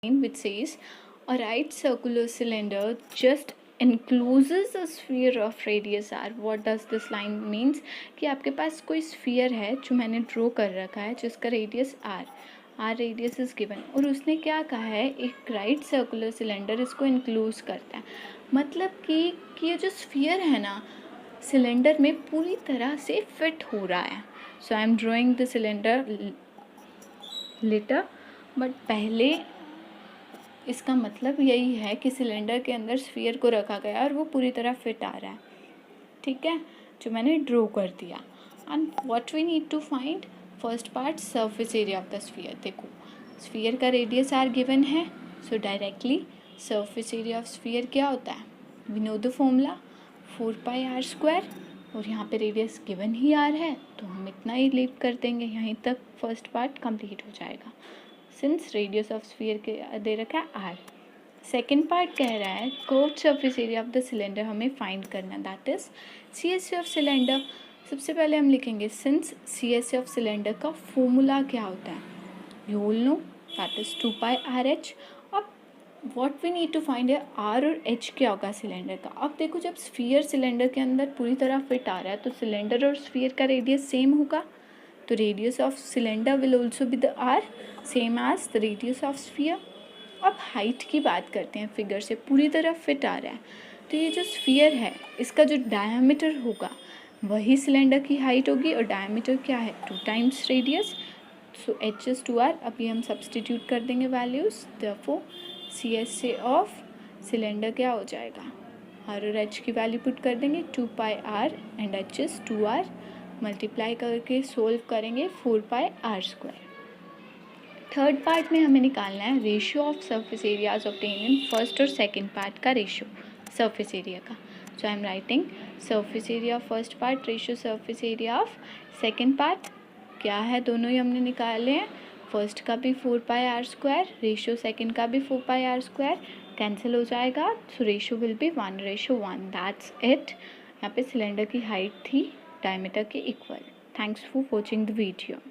which says a right circular cylinder just encloses a sphere of radius r. What does this line means? कि आपके पास कोई sphere है जो मैंने draw कर रखा है जिसका radius r radius is given, और उसने क्या कहा है, एक राइट सर्कुलर सिलेंडर इसको इंक्लूज करता है। मतलब कि ये जो स्फीयर है ना सिलेंडर में पूरी तरह से फिट हो रहा है। So I am drawing the cylinder later, but पहले इसका मतलब यही है कि सिलेंडर के अंदर स्फीयर को रखा गया और वो पूरी तरह फिट आ रहा है, ठीक है, जो मैंने ड्रॉ कर दिया। And what we need to find, first part surface area of the sphere. देखो स्फीयर का रेडियस आर गिवन है, so directly surface area of sphere क्या होता है, we know the formula 4πr², और यहाँ पे रेडियस गिवन ही आर है तो हम इतना ही लीव कर देंगे, यहीं तक फर्स्ट पार्ट कंप्लीट हो जाएगा सिंस रेडियस ऑफ स्फीयर के दे रखा है आर। सेकेंड पार्ट कह रहा है curved surface area of the cylinder हमें फाइंड करना, that is CSA of cylinder. सबसे पहले हम लिखेंगे सिंस CSA ऑफ सिलेंडर का फॉर्मूला क्या होता है, you all know that is 2πRH। अब what we need to find है आर और एच क्या होगा सिलेंडर का। अब देखो जब स्फीयर सिलेंडर के अंदर पूरी तरह फिट आ रहा है तो सिलेंडर और स्फीयर का रेडियस सेम होगा, तो radius of cylinder will also be the R same as the radius of sphere. अब हाइट की बात करते हैं, फिगर से पूरी तरह फिट आ रहा है तो ये जो स्फीयर है इसका जो डायमीटर होगा वही सिलेंडर की हाइट होगी, और डायमीटर क्या है 2 times radius, so h is 2r। अभी हम सब्सटीट्यूट कर देंगे values, therefore CSA of cylinder क्या हो जाएगा, r और h की वैल्यू पुट कर देंगे 2πr and h is 2r, multiply करके सोल्व करेंगे 4πr²। थर्ड पार्ट में हमें निकालना है ratio of surface areas obtain in first और सेकंड पार्ट का रेशियो सरफेस एरिया का। So I am writing surface area of first part ratio surface area of second part क्या है, दोनों ही हमने निकाले हैं, फर्स्ट का भी 4πr², रेशियो सेकंड का भी 4πr², कैंसिल हो जाएगा, so ratio will be 1:1, that's it. यहाँ पे सिलेंडर की हाइट थी डायमीटर के equal. Thanks for watching the video.